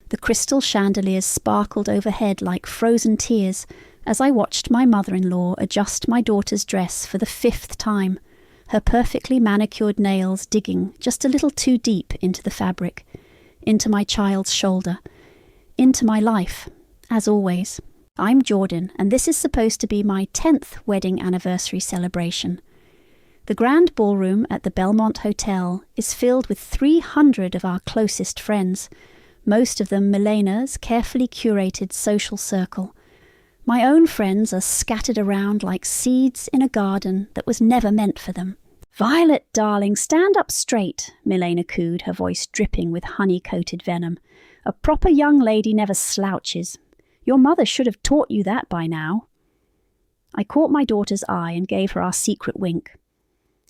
The crystal chandeliers sparkled overhead like frozen tears as I watched my mother-in-law adjust my daughter's dress for the 5th time, her perfectly manicured nails digging just a little too deep into the fabric, into my child's shoulder, into my life, as always. I'm Jordan, and this is supposed to be my 10th wedding anniversary celebration. The grand ballroom at the Belmont Hotel is filled with 300 of our closest friends, most of them Milena's carefully curated social circle. My own friends are scattered around like seeds in a garden that was never meant for them. "Violet, darling, stand up straight," Milena cooed, her voice dripping with honey-coated venom. "A proper young lady never slouches. Your mother should have taught you that by now." I caught my daughter's eye and gave her our secret wink.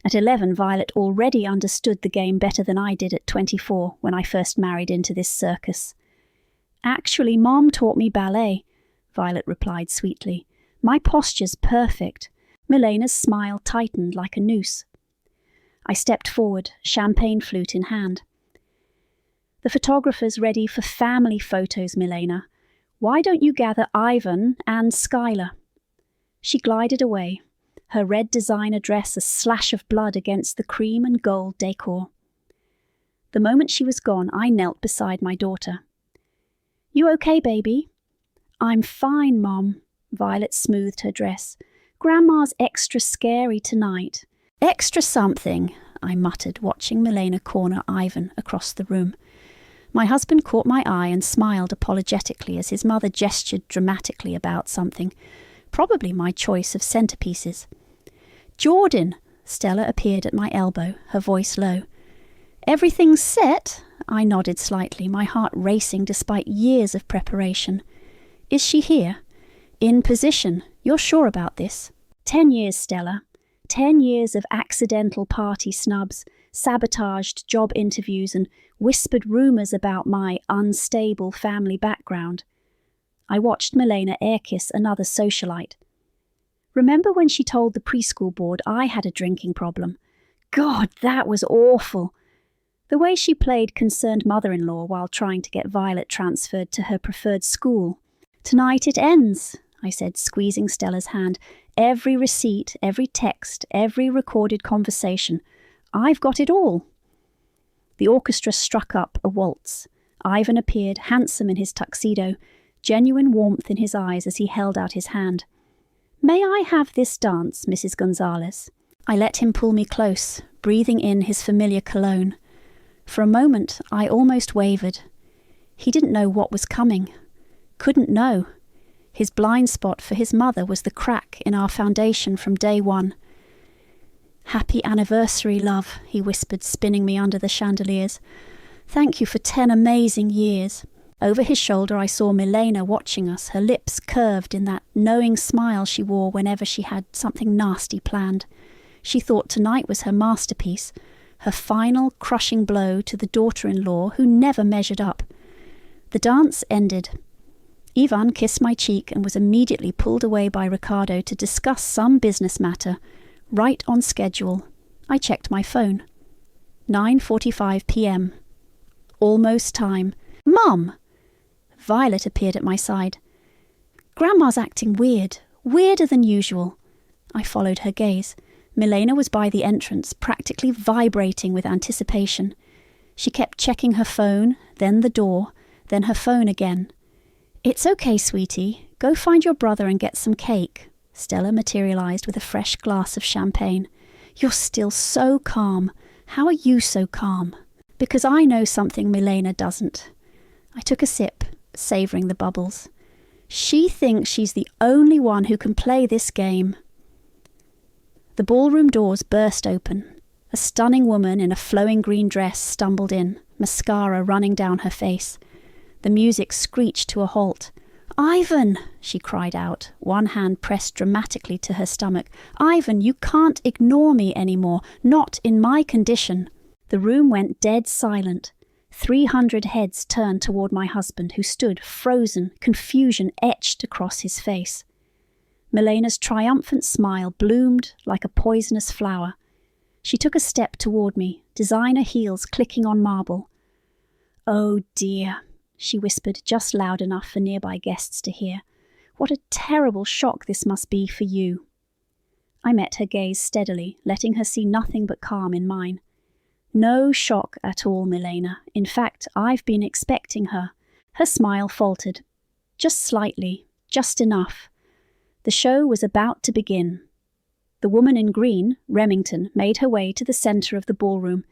At 11, Violet already understood the game better than I did at 24 when I first married into this circus. "Actually, Mom taught me ballet," Violet replied sweetly. "My posture's perfect." Milena's smile tightened like a noose. I stepped forward, champagne flute in hand. "The photographer's ready for family photos, Milena. Why don't you gather Ivan and Skylar?" She glided away, her red designer dress a slash of blood against the cream and gold decor. The moment she was gone, I knelt beside my daughter. "You okay, baby?" "I'm fine, Mom." Violet smoothed her dress. "Grandma's extra scary tonight." "Extra something," I muttered, watching Milena corner Ivan across the room. My husband caught my eye and smiled apologetically as his mother gestured dramatically about something, probably my choice of centerpieces. "Jordan!" Stella appeared at my elbow, her voice low. "Everything's set?" I nodded slightly, my heart racing despite years of preparation. "Is she here? In position? You're sure about this?" 10 years, Stella. 10 years of accidental party snubs, sabotaged job interviews, and whispered rumours about my unstable family background. I watched Milena air-kiss another socialite. "Remember when she told the preschool board I had a drinking problem? God, that was awful." The way she played concerned mother-in-law while trying to get Violet transferred to her preferred school. "Tonight it ends," I said, squeezing Stella's hand. "Every receipt, every text, every recorded conversation. I've got it all." The orchestra struck up a waltz. Ivan appeared, handsome in his tuxedo, genuine warmth in his eyes as he held out his hand. "May I have this dance, Mrs. Gonzalez?" I let him pull me close, breathing in his familiar cologne. For a moment, I almost wavered. He didn't know what was coming. Couldn't know. His blind spot for his mother was the crack in our foundation from day one. "Happy anniversary, love," he whispered, spinning me under the chandeliers. "Thank you for 10 amazing years." Over his shoulder I saw Milena watching us, her lips curved in that knowing smile she wore whenever she had something nasty planned. She thought tonight was her masterpiece, her final crushing blow to the daughter-in-law who never measured up. The dance ended. Ivan kissed my cheek and was immediately pulled away by Ricardo to discuss some business matter, right on schedule. I checked my phone. 9:45 p.m. Almost time. "Mum!" Violet appeared at my side. "Grandma's acting weird, weirder than usual." I followed her gaze. Milena was by the entrance, practically vibrating with anticipation. She kept checking her phone, then the door, then her phone again. "It's okay, sweetie. Go find your brother and get some cake." Stella materialized with a fresh glass of champagne. "You're still so calm. How are you so calm?" "Because I know something Milena doesn't." I took a sip, savouring the bubbles. "She thinks she's the only one who can play this game." The ballroom doors burst open. A stunning woman in a flowing green dress stumbled in, mascara running down her face. The music screeched to a halt. "Ivan!" she cried out, one hand pressed dramatically to her stomach. "Ivan, you can't ignore me anymore, not in my condition." The room went dead silent. 300 heads turned toward my husband, who stood frozen, confusion etched across his face. Milena's triumphant smile bloomed like a poisonous flower. She took a step toward me, designer heels clicking on marble. "Oh dear," she whispered just loud enough for nearby guests to hear. What a terrible shock this must be for you. I met her gaze steadily, letting her see nothing but calm in mine. No shock at all, Milena. In fact, I've been expecting her. Her smile faltered. Just slightly, just enough. The show was about to begin. The woman in green, Remington, made her way to the centre of the ballroom,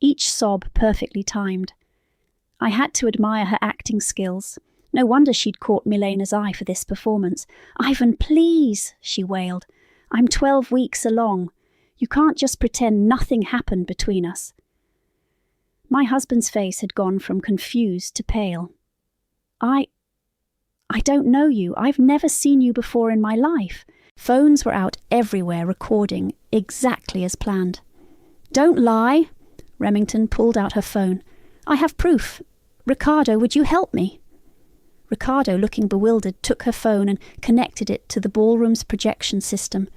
each sob perfectly timed. I had to admire her acting skills. No wonder she'd caught Milena's eye for this performance. "Ivan, please," she wailed. "I'm 12 weeks along. You can't just pretend nothing happened between us." My husband's face had gone from confused to pale. I don't know you. I've never seen you before in my life." Phones were out everywhere recording, exactly as planned. "Don't lie." Remington pulled out her phone. "I have proof. Ricardo, would you help me?" Ricardo, looking bewildered, took her phone and connected it to the ballroom's projection system.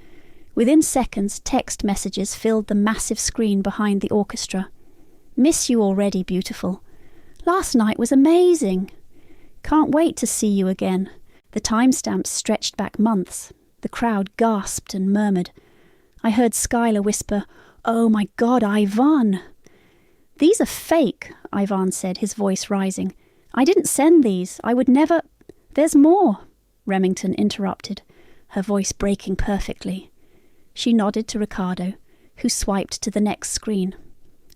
Within seconds, text messages filled the massive screen behind the orchestra. "Miss you already, beautiful. Last night was amazing. Can't wait to see you again." The timestamps stretched back months. The crowd gasped and murmured. I heard Skylar whisper, "Oh my God, Ivan!" "These are fake," Ivan said, his voice rising. "I didn't send these. I would never—" "There's more," Remington interrupted, her voice breaking perfectly. She nodded to Ricardo, who swiped to the next screen.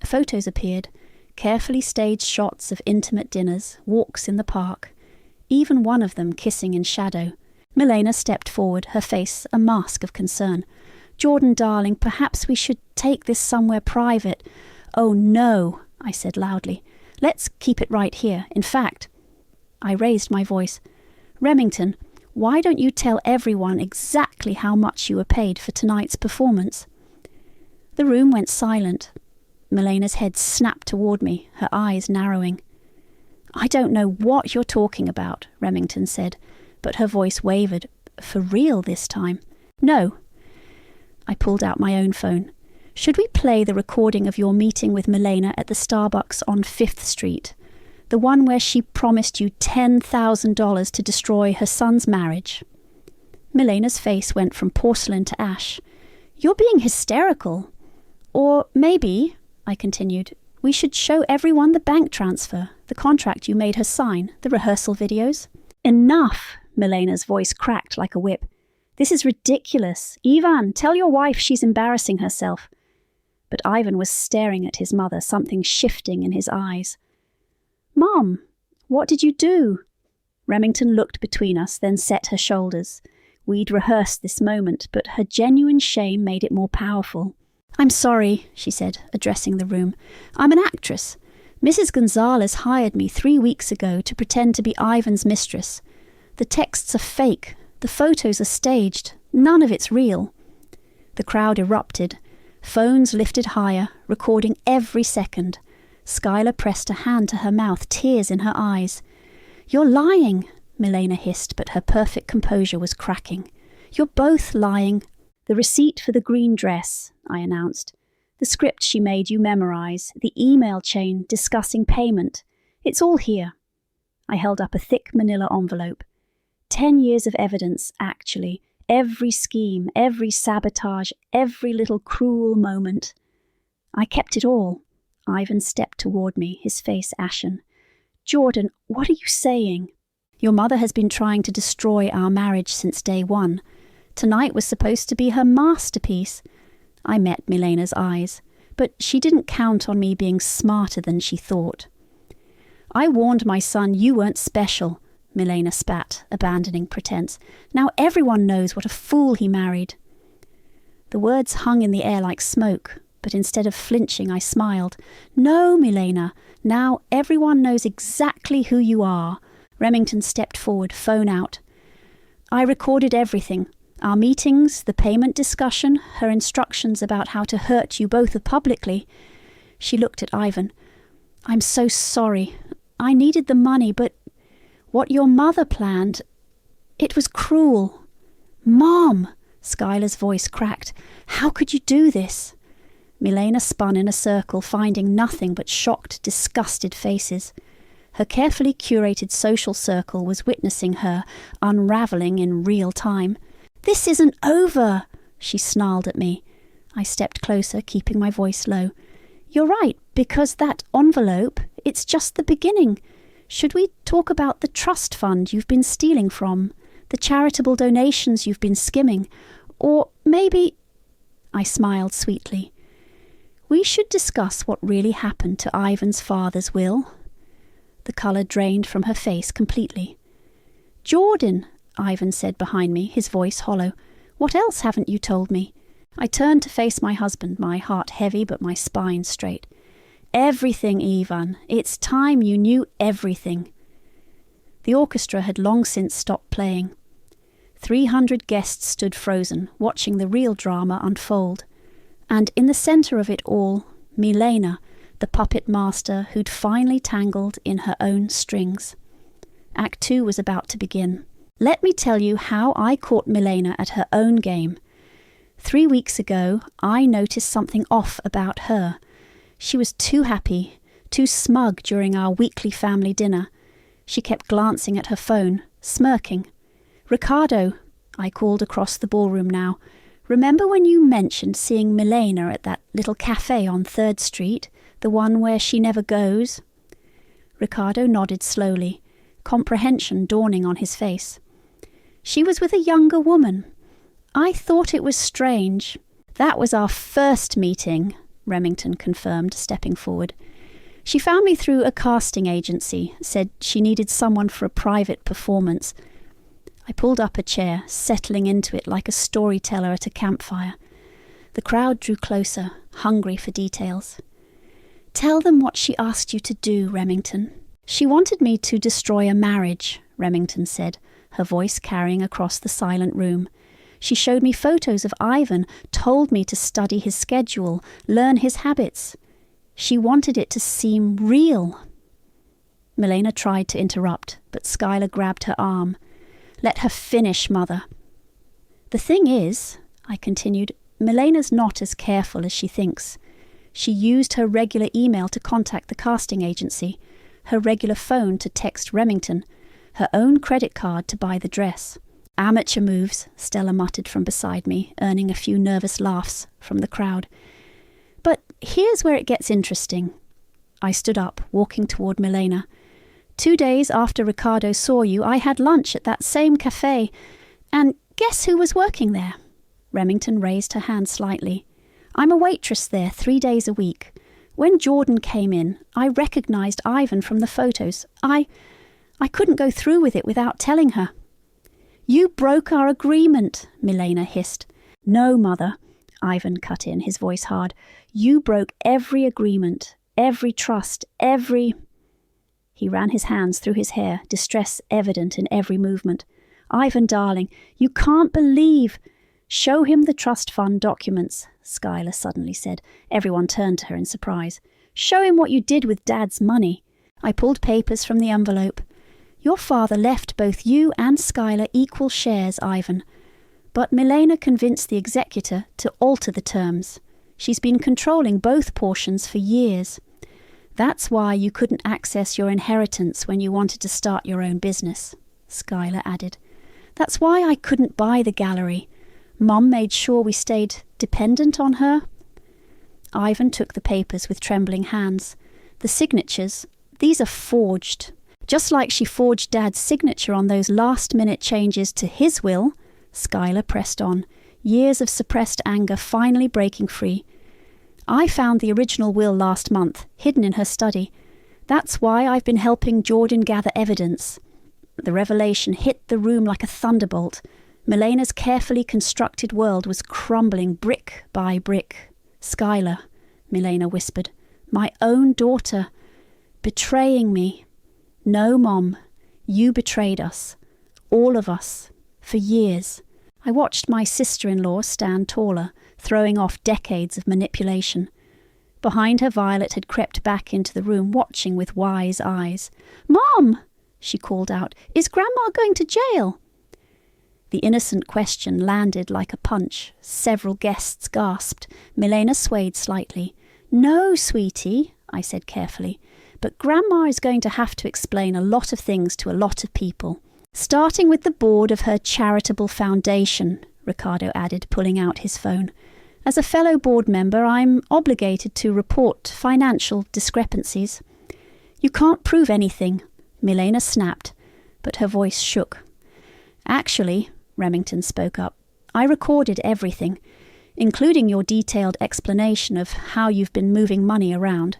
Photos appeared, carefully staged shots of intimate dinners, walks in the park, even one of them kissing in shadow. Milena stepped forward, her face a mask of concern. "Jordan, darling, perhaps we should take this somewhere private." "Oh no," I said loudly. "Let's keep it right here. In fact," I raised my voice, "Remington, why don't you tell everyone exactly how much you were paid for tonight's performance?" The room went silent. Milena's head snapped toward me, her eyes narrowing. "I don't know what you're talking about," Remington said, but her voice wavered. "For real this time?" "No." I pulled out my own phone. "Should we play the recording of your meeting with Milena at the Starbucks on 5th Street? The one where she promised you $10,000 to destroy her son's marriage?" Milena's face went from porcelain to ash. "You're being hysterical. Or maybe," I continued, "we should show everyone the bank transfer, the contract you made her sign, the rehearsal videos." "Enough!" Milena's voice cracked like a whip. "This is ridiculous. Ivan, tell your wife she's embarrassing herself." But Ivan was staring at his mother, something shifting in his eyes. "Mom, what did you do?" Remington looked between us, then set her shoulders. We'd rehearsed this moment, but her genuine shame made it more powerful. "I'm sorry," she said, addressing the room. "I'm an actress. Mrs. Gonzalez hired me 3 weeks ago to pretend to be Ivan's mistress. The texts are fake. The photos are staged. None of it's real." The crowd erupted. Phones lifted higher, recording every second. Skylar pressed a hand to her mouth, tears in her eyes. "You're lying," Milena hissed, but her perfect composure was cracking. "You're both lying." "The receipt for the green dress," I announced. "The script she made you memorize, the email chain discussing payment. It's all here." I held up a thick manila envelope. 10 years of evidence, actually. Every scheme, every sabotage, every little cruel moment. I kept it all. Ivan stepped toward me, his face ashen. "Jordan, what are you saying?" "Your mother has been trying to destroy our marriage since day one. Tonight was supposed to be her masterpiece." I met Milena's eyes, but she didn't count on me being smarter than she thought. "I warned my son you weren't special," Milena spat, abandoning pretense. "Now everyone knows what a fool he married." The words hung in the air like smoke, but instead of flinching, I smiled. "No, Milena, now everyone knows exactly who you are." Remington stepped forward, phone out. "I recorded everything. Our meetings, the payment discussion, her instructions about how to hurt you both publicly." She looked at Ivan. "I'm so sorry. I needed the money, but what your mother planned, it was cruel." "Mom!" Skylar's voice cracked. "How could you do this?" Milena spun in a circle, finding nothing but shocked, disgusted faces. Her carefully curated social circle was witnessing her unravelling in real time. "This isn't over," she snarled at me. I stepped closer, keeping my voice low. "You're right, because that envelope, it's just the beginning. Should we talk about the trust fund you've been stealing from? The charitable donations you've been skimming? Or maybe—" I smiled sweetly. "We should discuss what really happened to Ivan's father's will." The colour drained from her face completely. "Jordan," Ivan said behind me, his voice hollow. "What else haven't you told me?" I turned to face my husband, my heart heavy but my spine straight. "Everything, Ivan. It's time you knew everything." The orchestra had long since stopped playing. 300 guests stood frozen, watching the real drama unfold. And in the centre of it all, Milena, the puppet master who'd finally tangled in her own strings. Act 2 was about to begin. Let me tell you how I caught Milena at her own game. 3 weeks ago, I noticed something off about her. She was too happy, too smug during our weekly family dinner. She kept glancing at her phone, smirking. "Ricardo," I called across the ballroom now, "remember when you mentioned seeing Milena at that little cafe on 3rd Street, the one where she never goes?" Ricardo nodded slowly, comprehension dawning on his face. "She was with a younger woman. I thought it was strange." "That was our first meeting," Remington confirmed, stepping forward. "She found me through a casting agency, said she needed someone for a private performance." I pulled up a chair, settling into it like a storyteller at a campfire. The crowd drew closer, hungry for details. "Tell them what she asked you to do, Remington." "She wanted me to destroy a marriage," Remington said, her voice carrying across the silent room. "She showed me photos of Ivan, told me to study his schedule, learn his habits. She wanted it to seem real." Milena tried to interrupt, but Skylar grabbed her arm. "Let her finish, Mother." "The thing is," I continued, "Milena's not as careful as she thinks. She used her regular email to contact the casting agency, her regular phone to text Remington, her own credit card to buy the dress." "Amateur moves," Stella muttered from beside me, earning a few nervous laughs from the crowd. "But here's where it gets interesting." I stood up, walking toward Milena. 2 days after Ricardo saw you, I had lunch at that same cafe. And guess who was working there? Remington raised her hand slightly. "I'm a waitress there 3 days a week. When Jordan came in, I recognized Ivan from the photos. I couldn't go through with it without telling her." "You broke our agreement," Milena hissed. "No, Mother," Ivan cut in, his voice hard. "You broke every agreement, every trust, every—" He ran his hands through his hair, distress evident in every movement. "Ivan, darling, you can't believe—" "Show him the trust fund documents," Skylar suddenly said. Everyone turned to her in surprise. "Show him what you did with Dad's money." I pulled papers from the envelope. "Your father left both you and Skylar equal shares, Ivan. But Milena convinced the executor to alter the terms. She's been controlling both portions for years. That's why you couldn't access your inheritance when you wanted to start your own business," Skylar added. "That's why I couldn't buy the gallery. Mum made sure we stayed dependent on her." Ivan took the papers with trembling hands. "The signatures, these are forged. Just like she forged Dad's signature on those last-minute changes to his will," Skylar pressed on, years of suppressed anger finally breaking free. "I found the original will last month, hidden in her study. That's why I've been helping Jordan gather evidence." The revelation hit the room like a thunderbolt. Milena's carefully constructed world was crumbling brick by brick. "Skylar," Milena whispered, "my own daughter, betraying me. No, Mom, you betrayed us. All of us. For years." I watched my sister-in-law stand taller, throwing off decades of manipulation. Behind her, Violet had crept back into the room, watching with wise eyes. "Mom!" she called out. "Is Grandma going to jail?" The innocent question landed like a punch. Several guests gasped. Milena swayed slightly. "No, sweetie," I said carefully. but Grandma is going to have to explain a lot of things to a lot of people. Starting with the board of her charitable foundation, Ricardo added, pulling out his phone. As a fellow board member, I'm obligated to report financial discrepancies. You can't prove anything, Milena snapped, but her voice shook. Actually, Remington spoke up, I recorded everything, including your detailed explanation of how you've been moving money around.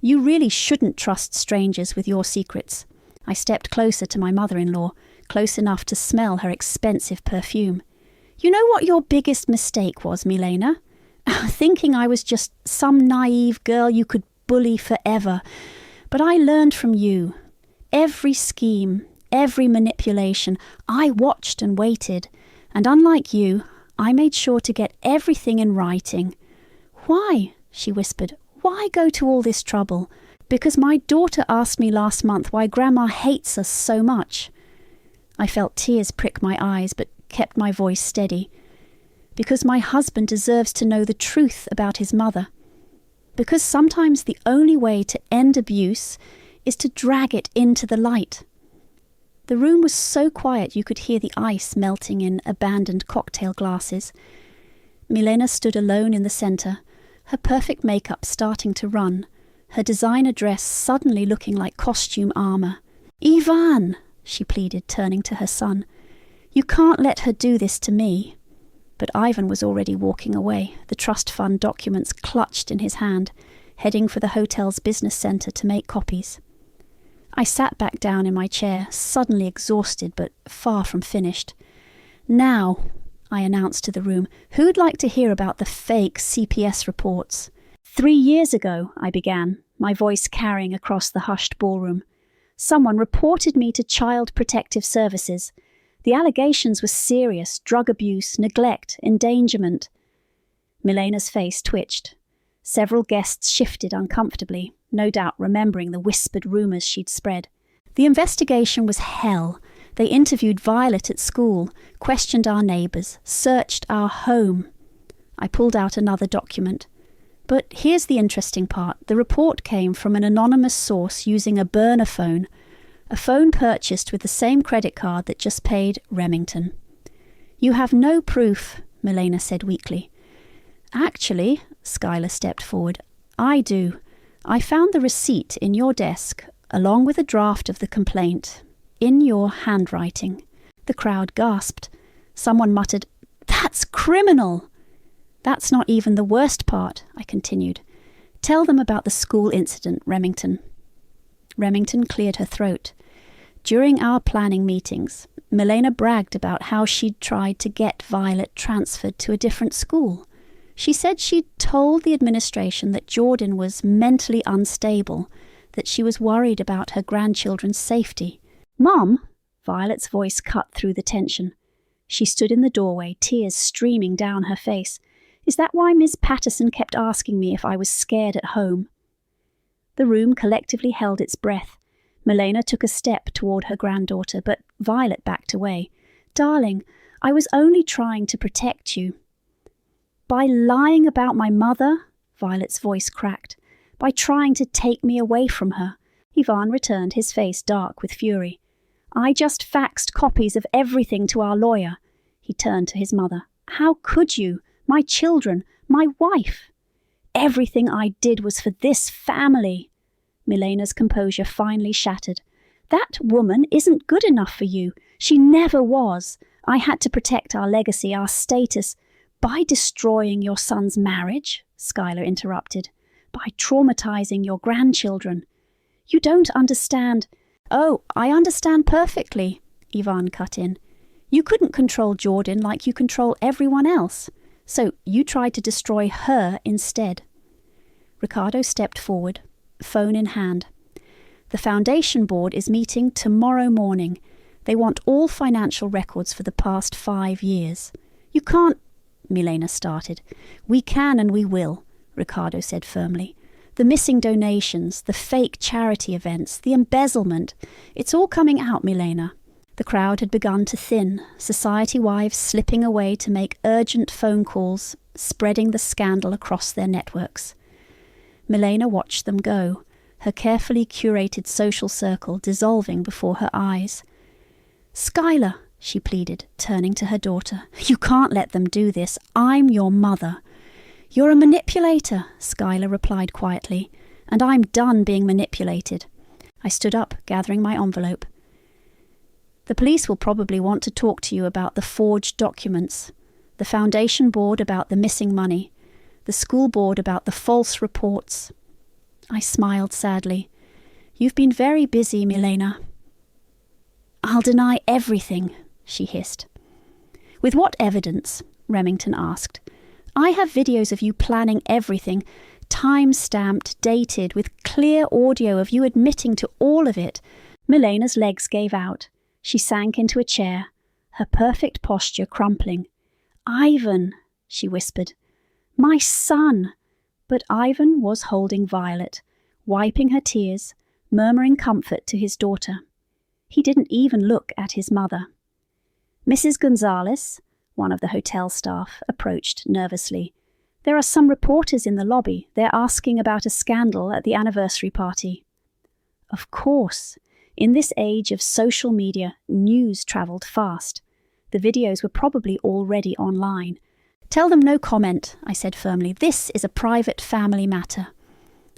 You really shouldn't trust strangers with your secrets. I stepped closer to my mother-in-law, close enough to smell her expensive perfume. You know what your biggest mistake was, Milena? Thinking I was just some naive girl you could bully forever. But I learned from you. Every scheme, every manipulation, I watched and waited. And unlike you, I made sure to get everything in writing. Why? She whispered. Why go to all this trouble? Because my daughter asked me last month why Grandma hates us so much. I felt tears prick my eyes, but kept my voice steady. Because my husband deserves to know the truth about his mother. Because sometimes the only way to end abuse is to drag it into the light. The room was so quiet you could hear the ice melting in abandoned cocktail glasses. Milena stood alone in the centre, her perfect makeup starting to run, her designer dress suddenly looking like costume armour. Ivan, she pleaded, turning to her son. You can't let her do this to me. But Ivan was already walking away, the trust fund documents clutched in his hand, heading for the hotel's business centre to make copies. I sat back down in my chair, suddenly exhausted but far from finished. Now, I announced to the room, who'd like to hear about the fake CPS reports? 3 years ago, I began, my voice carrying across the hushed ballroom. Someone reported me to Child Protective Services. The allegations were serious: drug abuse, neglect, endangerment. Milena's face twitched. Several guests shifted uncomfortably, no doubt remembering the whispered rumours she'd spread. The investigation was hell. They interviewed Violet at school, questioned our neighbours, searched our home. I pulled out another document. But here's the interesting part. The report came from an anonymous source using a burner phone, a phone purchased with the same credit card that just paid Remington. You have no proof, Milena said weakly. Actually, Schuyler stepped forward, I do. I found the receipt in your desk, along with a draft of the complaint, in your handwriting. The crowd gasped. Someone muttered, That's criminal! That's not even the worst part, I continued. Tell them about the school incident, Remington. Remington cleared her throat. During our planning meetings, Milena bragged about how she'd tried to get Violet transferred to a different school. She said she'd told the administration that Jordan was mentally unstable, that she was worried about her grandchildren's safety. Mum, Violet's voice cut through the tension. She stood in the doorway, tears streaming down her face. Is that why Miss Patterson kept asking me if I was scared at home? The room collectively held its breath. Milena took a step toward her granddaughter, but Violet backed away. Darling, I was only trying to protect you. By lying about my mother? Violet's voice cracked. By trying to take me away from her? Ivan returned, his face dark with fury. I just faxed copies of everything to our lawyer. He turned to his mother. How could you? My children, my wife. Everything I did was for this family. Milena's composure finally shattered. That woman isn't good enough for you. She never was. I had to protect our legacy, our status. By destroying your son's marriage, Schuyler interrupted. By traumatizing your grandchildren. You don't understand. Oh, I understand perfectly, Ivan cut in. You couldn't control Jordan like you control everyone else. So you tried to destroy her instead. Ricardo stepped forward, phone in hand. The foundation board is meeting tomorrow morning. They want all financial records for the past 5 years. You can't, Milena started. We can and we will, Ricardo said firmly. The missing donations, the fake charity events, the embezzlement, it's all coming out, Milena. The crowd had begun to thin, society wives slipping away to make urgent phone calls, spreading the scandal across their networks. Milena watched them go, her carefully curated social circle dissolving before her eyes. "Skylar," she pleaded, turning to her daughter, "you can't let them do this. I'm your mother." "You're a manipulator," Skylar replied quietly, "and I'm done being manipulated." I stood up, gathering my envelope. "The police will probably want to talk to you about the forged documents, the foundation board about the missing money, the school board about the false reports." I smiled sadly. "You've been very busy, Milena." "I'll deny everything," she hissed. "With what evidence?" Remington asked. "I have videos of you planning everything, time-stamped, dated, with clear audio of you admitting to all of it." Milena's legs gave out. She sank into a chair, her perfect posture crumpling. "Ivan," she whispered. "My son." But Ivan was holding Violet, wiping her tears, murmuring comfort to his daughter. He didn't even look at his mother. Mrs. Gonzalez, one of the hotel staff, approached nervously. "There are some reporters in the lobby. They're asking about a scandal at the anniversary party." Of course, in this age of social media, news travelled fast. The videos were probably already online. "Tell them no comment," I said firmly. "This is a private family matter."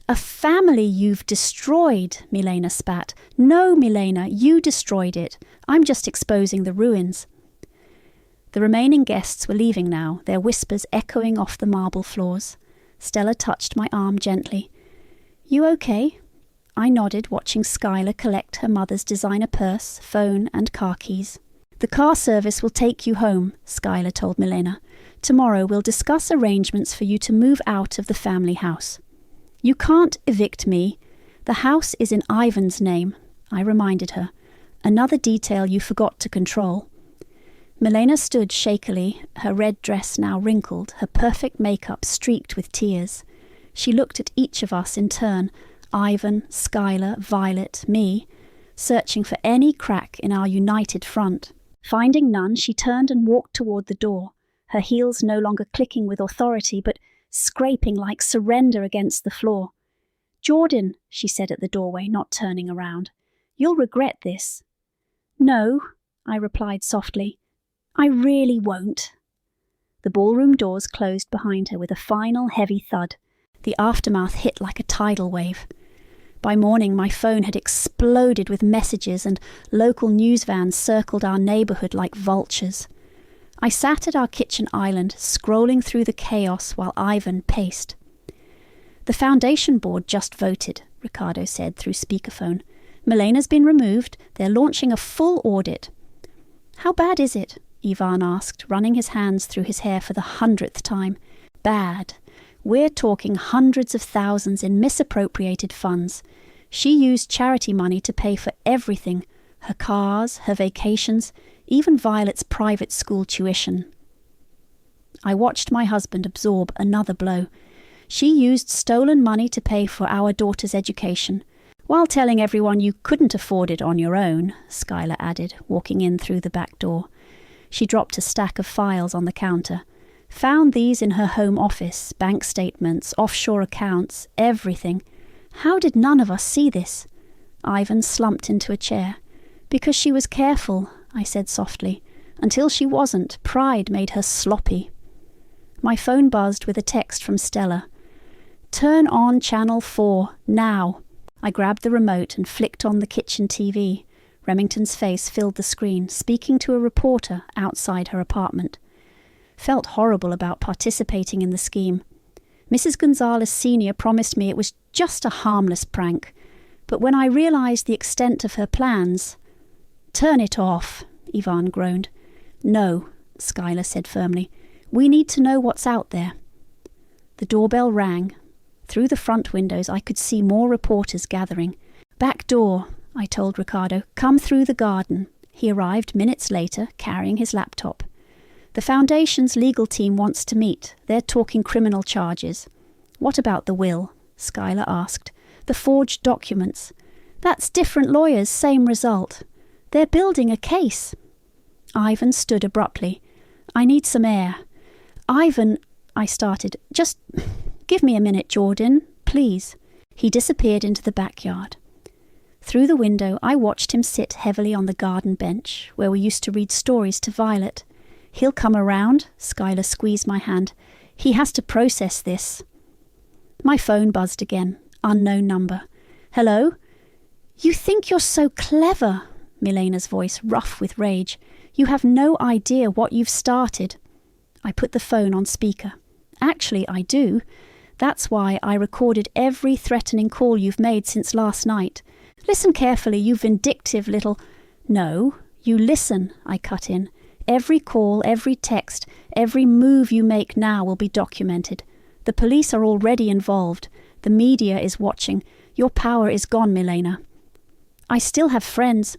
"A family you've destroyed," Milena spat. "No, Milena, you destroyed it. I'm just exposing the ruins." The remaining guests were leaving now, their whispers echoing off the marble floors. Stella touched my arm gently. "You okay?" I nodded, watching Skylar collect her mother's designer purse, phone, and car keys. "The car service will take you home," Skylar told Milena. "Tomorrow we'll discuss arrangements for you to move out of the family house." "You can't evict me. The house is in Ivan's name," I reminded her. "Another detail you forgot to control." Milena stood shakily, her red dress now wrinkled, her perfect makeup streaked with tears. She looked at each of us in turn, Ivan, Skylar, Violet, me, searching for any crack in our united front. Finding none, she turned and walked toward the door, her heels no longer clicking with authority, but scraping like surrender against the floor. "Jordan," she said at the doorway, not turning around, "you'll regret this." "No," I replied softly. "I really won't." The ballroom doors closed behind her with a final heavy thud. The aftermath hit like a tidal wave. By morning, my phone had exploded with messages and local news vans circled our neighbourhood like vultures. I sat at our kitchen island, scrolling through the chaos while Ivan paced. "The foundation board just voted," Ricardo said through speakerphone. "Milena's been removed. They're launching a full audit." "How bad is it?" Ivan asked, running his hands through his hair for the 100th time. "Bad. We're talking hundreds of thousands in misappropriated funds. She used charity money to pay for everything, her cars, her vacations, even Violet's private school tuition." I watched my husband absorb another blow. "She used stolen money to pay for our daughter's education, while telling everyone you couldn't afford it on your own," Skylar added, walking in through the back door. She dropped a stack of files on the counter. "Found these in her home office, bank statements, offshore accounts, everything. How did none of us see this?" Ivan slumped into a chair. "Because she was careful," I said softly. "Until she wasn't, pride made her sloppy." My phone buzzed with a text from Stella. "Turn on channel 4, now." I grabbed the remote and flicked on the kitchen TV. Remington's face filled the screen, speaking to a reporter outside her apartment. Felt horrible about participating in the scheme. Mrs. Gonzalez Sr. promised me it was just a harmless prank, but when I realized the extent of her plans... "Turn it off," Ivan groaned. "No," Skylar said firmly. "We need to know what's out there." The doorbell rang. Through the front windows I could see more reporters gathering. "Back door," I told Ricardo. "Come through the garden." He arrived minutes later, carrying his laptop. "The Foundation's legal team wants to meet. They're talking criminal charges." "What about the will?" Skylar asked. "The forged documents." "That's different lawyers, same result." "They're building a case." Ivan stood abruptly. "I need some air." "Ivan," I started. "Just give me a minute, Jordan, please." He disappeared into the backyard. Through the window, I watched him sit heavily on the garden bench, where we used to read stories to Violet. "He'll come around," Skylar squeezed my hand. "He has to process this." My phone buzzed again. Unknown number. "Hello?" "You think you're so clever," Milena's voice rough with rage. "You have no idea what you've started." I put the phone on speaker. "Actually, I do. That's why I recorded every threatening call you've made since last night. Listen carefully, you vindictive little—" "No, you listen," I cut in. "Every call, every text, every move you make now will be documented. The police are already involved. The media is watching. Your power is gone, Milena." "I still have friends."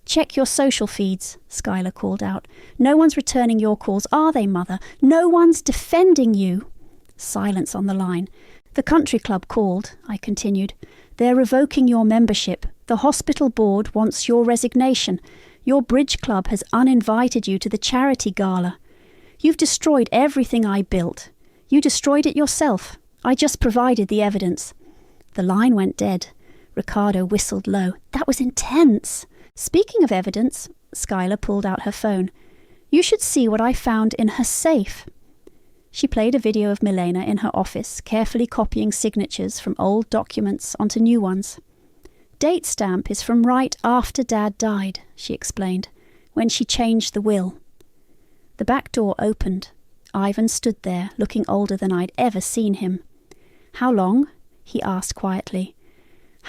"Check your social feeds," Skylar called out. "No one's returning your calls, are they, Mother? No one's defending you." Silence on the line. "The country club called," I continued. "They're revoking your membership. The hospital board wants your resignation. Your bridge club has uninvited you to the charity gala. You've destroyed everything I built. You destroyed it yourself. I just provided the evidence." The line went dead. Ricardo whistled low. "That was intense." "Speaking of evidence," Skylar pulled out her phone. "You should see what I found in her safe." She played a video of Milena in her office, carefully copying signatures from old documents onto new ones. "Date stamp is from right after Dad died," she explained, "when she changed the will." The back door opened. Ivan stood there, looking older than I'd ever seen him. "How long?" he asked quietly.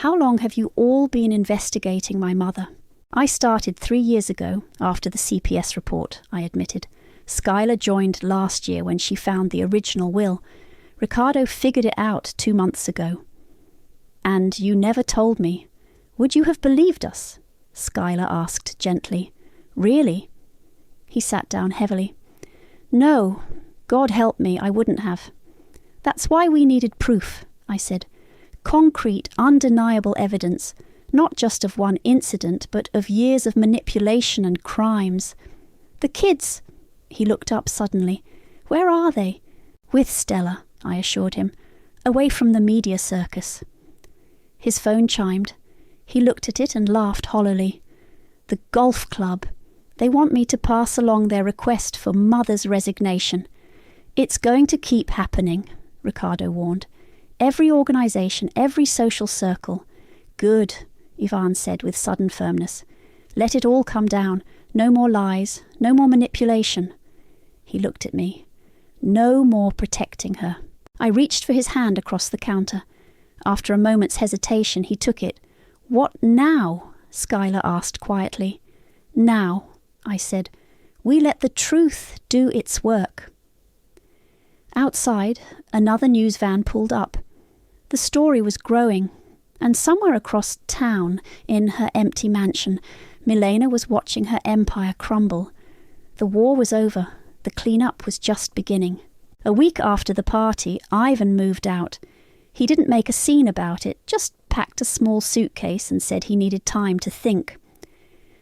"How long have you all been investigating my mother?" "I started 3 years ago, after the CPS report," I admitted. "Skylar joined last year when she found the original will. Ricardo figured it out 2 months ago." "And you never told me. Would you have believed us?" Skylar asked gently. "Really?" He sat down heavily. "No, God help me, I wouldn't have." "That's why we needed proof," I said. "Concrete, undeniable evidence, not just of one incident, but of years of manipulation and crimes. The kids—" He looked up suddenly. "Where are they?" "With Stella," I assured him. "Away from the media circus." His phone chimed. He looked at it and laughed hollowly. "The golf club. They want me to pass along their request for Mother's resignation." "It's going to keep happening," Ricardo warned. "Every organisation, every social circle." "Good," Ivan said with sudden firmness. "Let it all come down. No more lies, no more manipulation." He looked at me. "No more protecting her." I reached for his hand across the counter. After a moment's hesitation, he took it. "What now?" Skylar asked quietly. "Now," I said. "We let the truth do its work." Outside, another news van pulled up. The story was growing, and somewhere across town, in her empty mansion, Milena was watching her empire crumble. The war was over. The clean-up was just beginning. A week after the party, Ivan moved out. He didn't make a scene about it, just packed a small suitcase and said he needed time to think.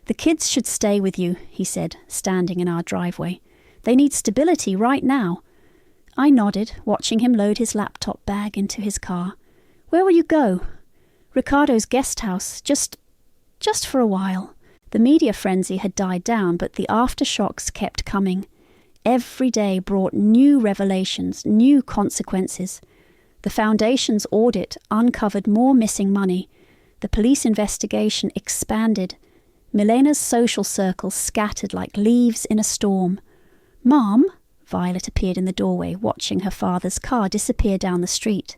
"The kids should stay with you," he said, standing in our driveway. "They need stability right now." I nodded, watching him load his laptop bag into his car. "Where will you go?" "Ricardo's guest house, just for a while." The media frenzy had died down, but the aftershocks kept coming. Every day brought new revelations, new consequences. The Foundation's audit uncovered more missing money. The police investigation expanded. Milena's social circles scattered like leaves in a storm. "Mom?" Violet appeared in the doorway, watching her father's car disappear down the street.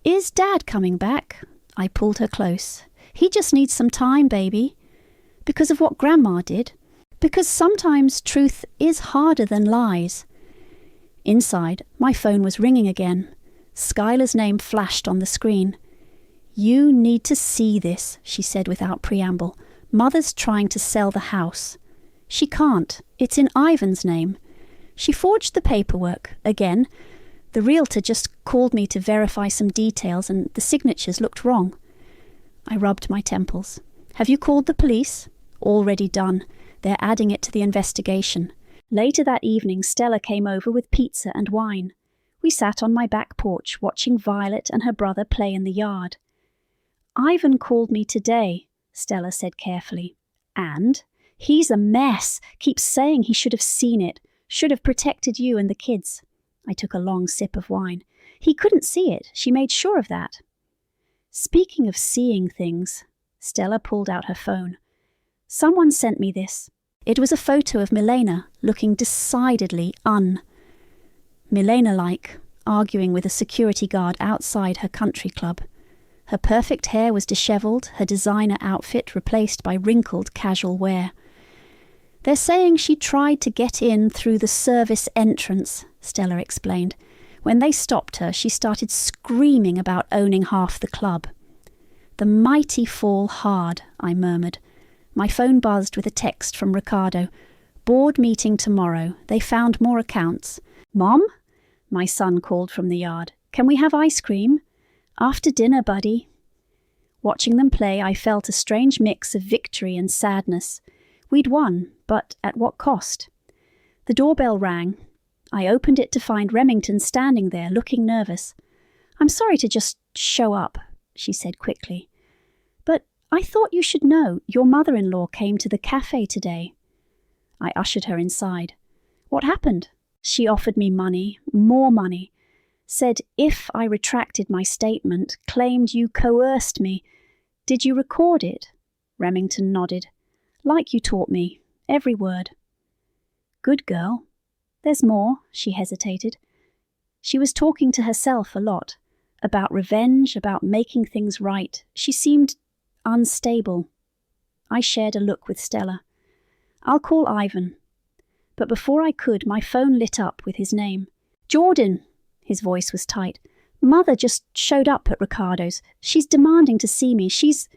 "Is Dad coming back?" I pulled her close. "He just needs some time, baby." "Because of what Grandma did?" "Because sometimes truth is harder than lies." Inside, my phone was ringing again. Skylar's name flashed on the screen. "You need to see this," she said without preamble. "Mother's trying to sell the house." "She can't. It's in Ivan's name." "She forged the paperwork, again. The realtor just called me to verify some details and the signatures looked wrong." I rubbed my temples. "Have you called the police?" "Already done. They're adding it to the investigation." Later that evening, Stella came over with pizza and wine. We sat on my back porch watching Violet and her brother play in the yard. Ivan called me today, Stella said carefully. And he's a mess, keeps saying he should have seen it, should have protected you and the kids. I took a long sip of wine. He couldn't see it, she made sure of that. Speaking of seeing things, Stella pulled out her phone. Someone sent me this. It was a photo of Milena, looking decidedly Milena-like, arguing with a security guard outside her country club. Her perfect hair was dishevelled, her designer outfit replaced by wrinkled casual wear. They're saying she tried to get in through the service entrance, Stella explained. When they stopped her, she started screaming about owning half the club. The mighty fall hard, I murmured. My phone buzzed with a text from Ricardo. Board meeting tomorrow. They found more accounts. Mom? My son called from the yard. Can we have ice cream? After dinner, buddy. Watching them play, I felt a strange mix of victory and sadness. We'd won, but at what cost? The doorbell rang. I opened it to find Remington standing there, looking nervous. I'm sorry to just show up, she said quickly. But I thought you should know. Your mother-in-law came to the cafe today. I ushered her inside. What happened? She offered me money, more money. Said if I retracted my statement, claimed you coerced me. Did you record it? Remington nodded. Like you taught me, every word. Good girl. There's more, she hesitated. She was talking to herself a lot, about revenge, about making things right. She seemed unstable. I shared a look with Stella. I'll call Ivan. But before I could, my phone lit up with his name. Jordan! His voice was tight. Mother just showed up at Ricardo's. She's demanding to see me. She's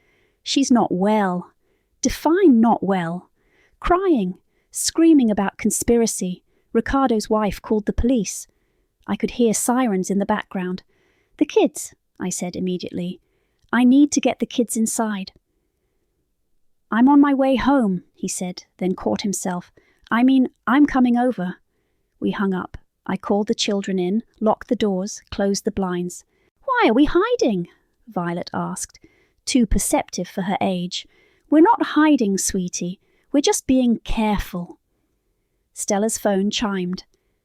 not well. Define not well. Crying, screaming about conspiracy. Ricardo's wife called the police. I could hear sirens in the background. The kids, I said immediately. I need to get the kids inside. I'm on my way home, he said, then caught himself. I'm coming over. We hung up. I called the children in, locked the doors, closed the blinds. Why are we hiding? Violet asked, too perceptive for her age. We're not hiding, sweetie. We're just being careful. Stella's phone chimed.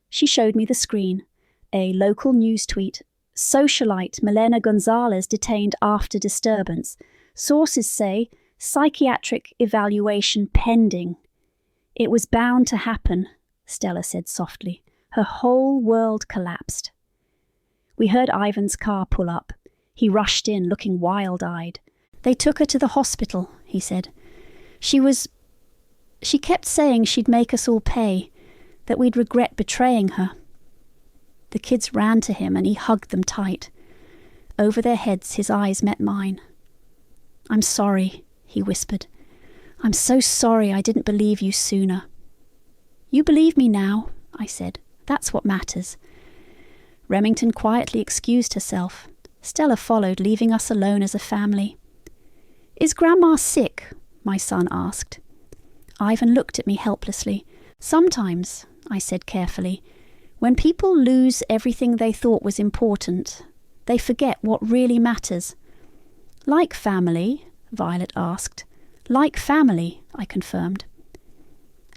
She showed me the screen. A local news tweet. Socialite Milena Gonzalez detained after disturbance. Sources say psychiatric evaluation pending. It was bound to happen, Stella said softly. Her whole world collapsed. We heard Ivan's car pull up. He rushed in, looking wild-eyed. They took her to the hospital, he said. She kept saying she'd make us all pay, that we'd regret betraying her. The kids ran to him and he hugged them tight. Over their heads his eyes met mine. I'm sorry, he whispered. I'm so sorry I didn't believe you sooner. You believe me now, I said. That's what matters. Remington quietly excused herself. Stella followed, leaving us alone as a family. Is Grandma sick? My son asked. Ivan looked at me helplessly. Sometimes, I said carefully, when people lose everything they thought was important, they forget what really matters. Like family? Violet asked. Like family, I confirmed.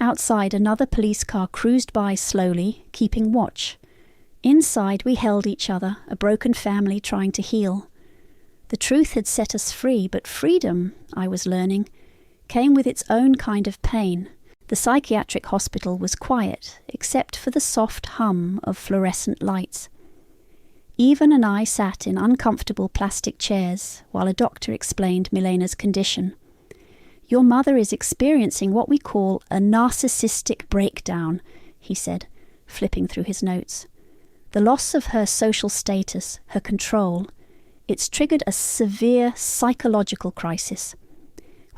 Outside, another police car cruised by slowly, keeping watch. Inside, we held each other, a broken family trying to heal. The truth had set us free, but freedom, I was learning, came with its own kind of pain. The psychiatric hospital was quiet, except for the soft hum of fluorescent lights. Ivan and I sat in uncomfortable plastic chairs while a doctor explained Milena's condition. Your mother is experiencing what we call a narcissistic breakdown, he said, flipping through his notes. The loss of her social status, her control, it's triggered a severe psychological crisis.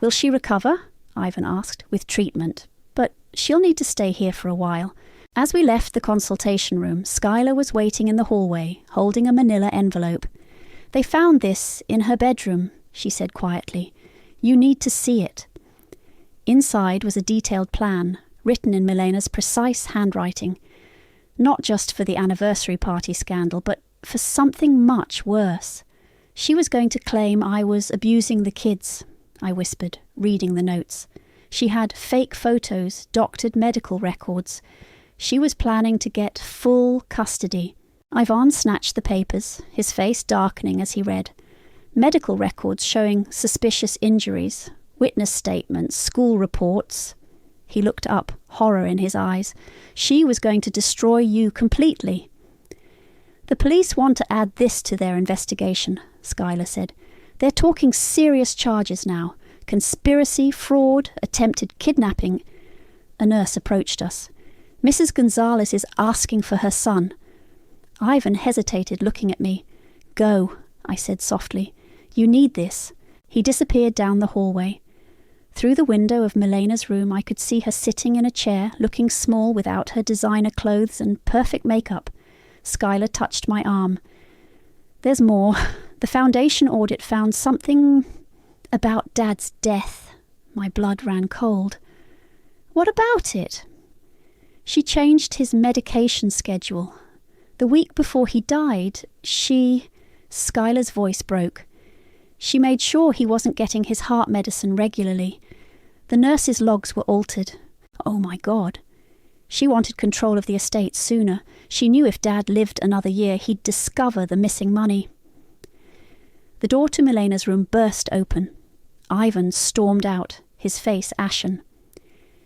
Will she recover? Ivan asked, with treatment, but she'll need to stay here for a while. As we left the consultation room, Skylar was waiting in the hallway, holding a manila envelope. They found this in her bedroom, she said quietly. You need to see it. Inside was a detailed plan, written in Milena's precise handwriting. Not just for the anniversary party scandal, but for something much worse. She was going to claim I was abusing the kids, I whispered, reading the notes. She had fake photos, doctored medical records. She was planning to get full custody. Ivan snatched the papers, his face darkening as he read. Medical records showing suspicious injuries, witness statements, school reports. He looked up, horror in his eyes. She was going to destroy you completely. The police want to add this to their investigation, Skylar said. They're talking serious charges now. Conspiracy, fraud, attempted kidnapping. A nurse approached us. Mrs. Gonzalez is asking for her son. Ivan hesitated, looking at me. Go, I said softly. You need this. He disappeared down the hallway. Through the window of Milena's room I could see her sitting in a chair, looking small without her designer clothes and perfect makeup. Skylar touched my arm. There's more. The foundation audit found something about Dad's death. My blood ran cold. What about it? She changed his medication schedule. The week before he died, Skylar's voice broke. She made sure he wasn't getting his heart medicine regularly. The nurse's logs were altered. Oh my God. She wanted control of the estate sooner. She knew if Dad lived another year, he'd discover the missing money. The door to Milena's room burst open. Ivan stormed out, his face ashen.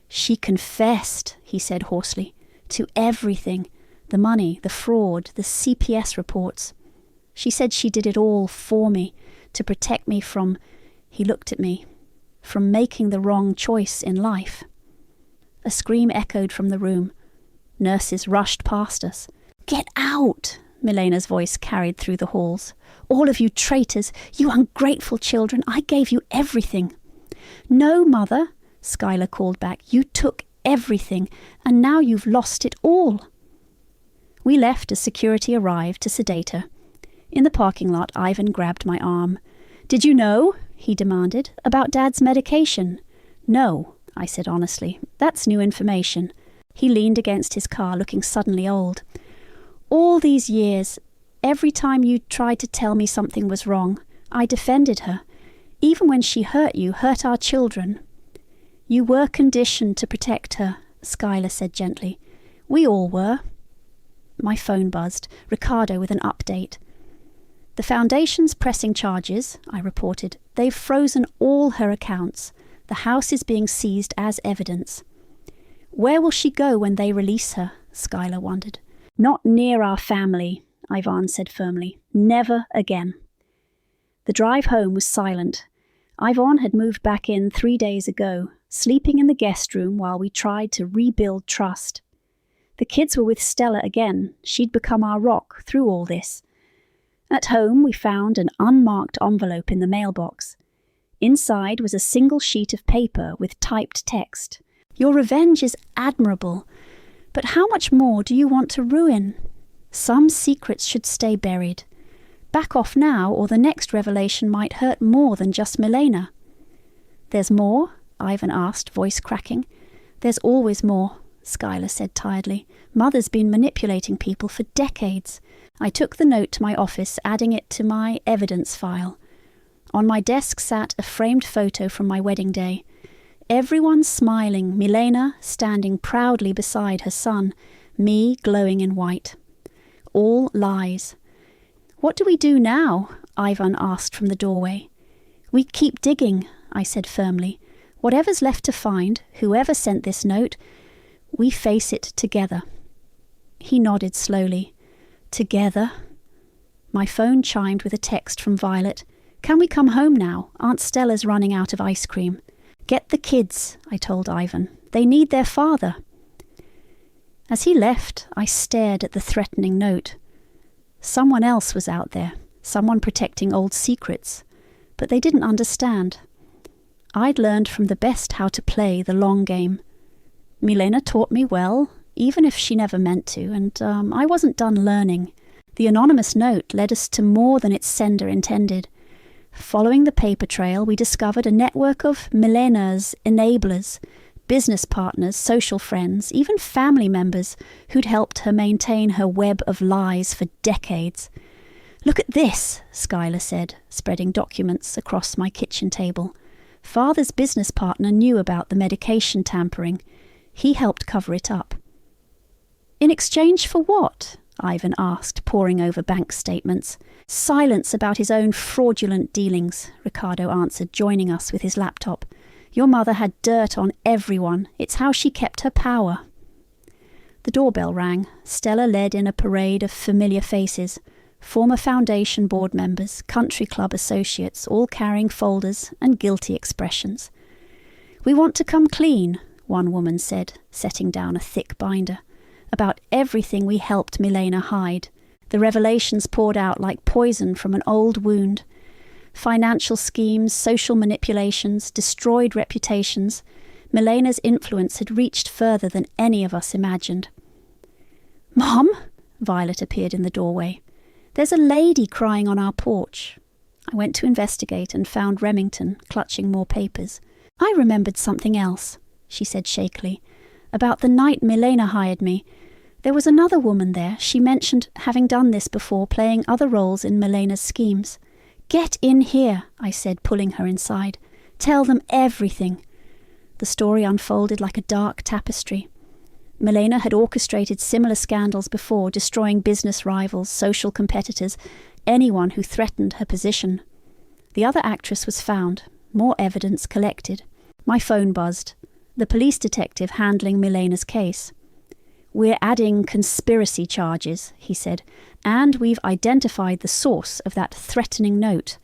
She confessed, he said hoarsely, to everything. The money, the fraud, the CPS reports. She said she did it all for me, to protect me from, he looked at me, from making the wrong choice in life. A scream echoed from the room. Nurses rushed past us. Get out! Milena's voice carried through the halls. All of you traitors, you ungrateful children, I gave you everything. No, Mother, Skylar called back. You took everything, and now you've lost it all. We left as security arrived to sedate her. In the parking lot, Ivan grabbed my arm. Did you know, he demanded, about Dad's medication? No, I said honestly. That's new information. He leaned against his car, looking suddenly old. All these years, every time you tried to tell me something was wrong, I defended her. Even when she hurt you, hurt our children. You were conditioned to protect her, Skylar said gently. We all were. My phone buzzed. Ricardo with an update. The Foundation's pressing charges, I reported. They've frozen all her accounts. The house is being seized as evidence. Where will she go when they release her? Skylar wondered. Not near our family, Ivan said firmly. Never again. The drive home was silent. Ivan had moved back in 3 days ago, sleeping in the guest room while we tried to rebuild trust. The kids were with Stella again. She'd become our rock through all this. At home, we found an unmarked envelope in the mailbox. Inside was a single sheet of paper with typed text. Your revenge is admirable, but how much more do you want to ruin? Some secrets should stay buried. Back off now, or the next revelation might hurt more than just Milena. There's more? Ivan asked, voice cracking. There's always more, Skylar said tiredly. Mother's been manipulating people for decades. I took the note to my office, adding it to my evidence file. On my desk sat a framed photo from my wedding day. Everyone smiling, Milena standing proudly beside her son, me glowing in white. All lies. What do we do now? Ivan asked from the doorway. We keep digging, I said firmly. Whatever's left to find, whoever sent this note, we face it together. He nodded slowly. Together? My phone chimed with a text from Violet. Can we come home now? Aunt Stella's running out of ice cream. Get the kids, I told Ivan. They need their father. As he left, I stared at the threatening note. Someone else was out there, someone protecting old secrets, but they didn't understand. I'd learned from the best how to play the long game. Milena taught me well, even if she never meant to, and I wasn't done learning. The anonymous note led us to more than its sender intended. Following the paper trail, we discovered a network of Milena's enablers, business partners, social friends, even family members who'd helped her maintain her web of lies for decades. "Look at this," Skylar said, spreading documents across my kitchen table. "Father's business partner knew about the medication tampering. He helped cover it up." "In exchange for what?" Ivan asked, poring over bank statements. "Silence about his own fraudulent dealings," Ricardo answered, joining us with his laptop. "Your mother had dirt on everyone. It's how she kept her power." The doorbell rang. Stella led in a parade of familiar faces. Former Foundation board members, country club associates, all carrying folders and guilty expressions. "We want to come clean," one woman said, setting down a thick binder, "about everything we helped Milena hide. The revelations poured out like poison from an old wound. Financial schemes, social manipulations, destroyed reputations. Milena's influence had reached further than any of us imagined." "Mom?" Violet appeared in the doorway. "There's a lady crying on our porch." I went to investigate and found Remington clutching more papers. "I remembered something else," she said shakily. "About the night Milena hired me. There was another woman there. She mentioned having done this before, playing other roles in Milena's schemes." "Get in here," I said, pulling her inside. "Tell them everything." The story unfolded like a dark tapestry. Milena had orchestrated similar scandals before, destroying business rivals, social competitors, anyone who threatened her position. The other actress was found, more evidence collected. My phone buzzed. The police detective handling Milena's case. "We're adding conspiracy charges," he said, "and we've identified the source of that threatening note.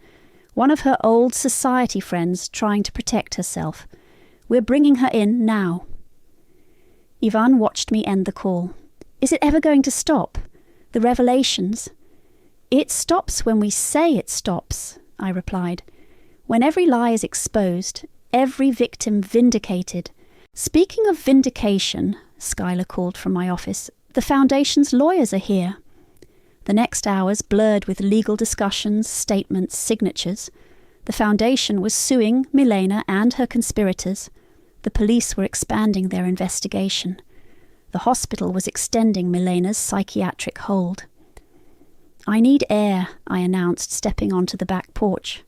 One of her old society friends trying to protect herself. We're bringing her in now." Ivan watched me end the call. "Is it ever going to stop? The revelations?" "It stops when we say it stops," I replied. "When every lie is exposed, every victim vindicated." "Speaking of vindication," Skylar called from my office, "the Foundation's lawyers are here." The next hours blurred with legal discussions, statements, signatures. The Foundation was suing Milena and her conspirators. The police were expanding their investigation. The hospital was extending Milena's psychiatric hold. "I need air," I announced, stepping onto the back porch.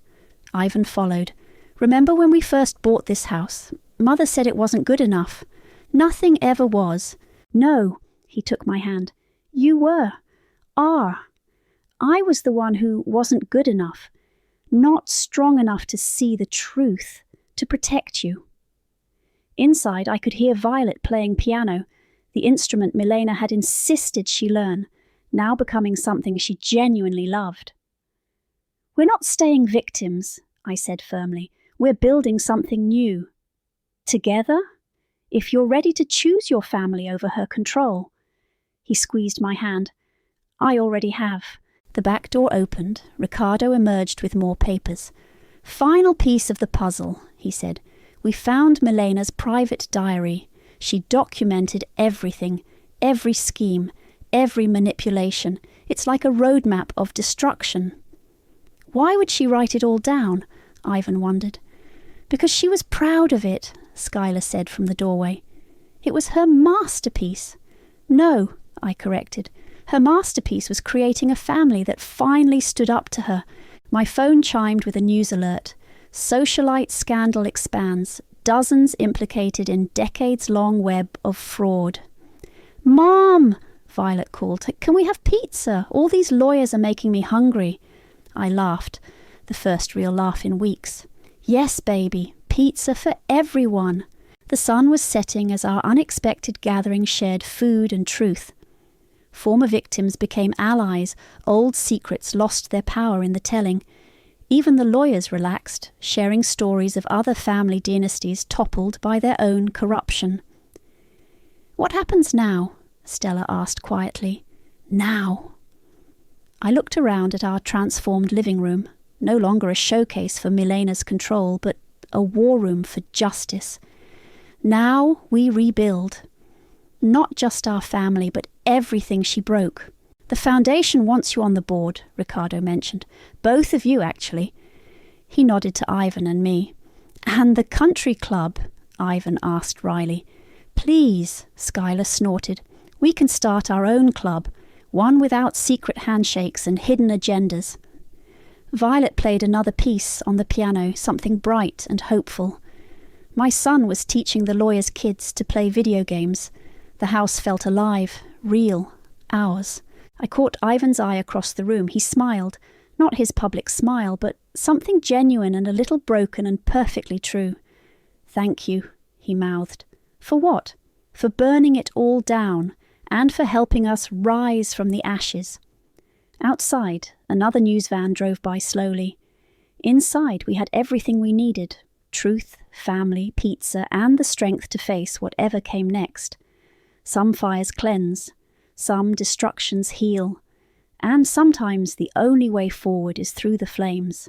Ivan followed. "Remember when we first bought this house? Mother said it wasn't good enough. Nothing ever was." "No," he took my hand. "You are. I was the one who wasn't good enough, not strong enough to see the truth, to protect you." Inside, I could hear Violet playing piano, the instrument Milena had insisted she learn, now becoming something she genuinely loved. "We're not staying victims," I said firmly. "We're building something new. Together? If you're ready to choose your family over her control." He squeezed my hand. "I already have." The back door opened. Ricardo emerged with more papers. "Final piece of the puzzle," he said. "We found Milena's private diary. She documented everything, every scheme, every manipulation. It's like a roadmap of destruction." "Why would she write it all down?" Ivan wondered. "Because she was proud of it," Skylar said from the doorway. "It was her masterpiece." "No," I corrected. "Her masterpiece was creating a family that finally stood up to her." My phone chimed with a news alert. "Socialite scandal expands. Dozens implicated in decades-long web of fraud." "Mom!" Violet called. "Can we have pizza? All these lawyers are making me hungry." I laughed, the first real laugh in weeks. "Yes, baby, pizza for everyone." The sun was setting as our unexpected gathering shared food and truth. Former victims became allies, old secrets lost their power in the telling. Even the lawyers relaxed, sharing stories of other family dynasties toppled by their own corruption. "What happens now?" Stella asked quietly. "Now." I looked around at our transformed living room, no longer a showcase for Milena's control, but a war room for justice. Now we rebuild. Not just our family, but everything she broke. "The Foundation wants you on the board," Ricardo mentioned. "Both of you, actually." He nodded to Ivan and me. "And the country club," Ivan asked wryly. Please, Skylar snorted. We can start our own club, one without secret handshakes and hidden agendas. Violet played another piece on the piano, something bright and hopeful. My son was teaching the lawyer's kids to play video games. The house felt alive, real, ours. I caught Ivan's eye across the room. He smiled, not his public smile, but something genuine and a little broken and perfectly true. Thank you, he mouthed. For what? For burning it all down, and for helping us rise from the ashes. Outside, another news van drove by slowly. Inside, we had everything we needed: truth, family, pizza, and the strength to face whatever came next. Some fires cleanse, some destructions heal, and sometimes the only way forward is through the flames.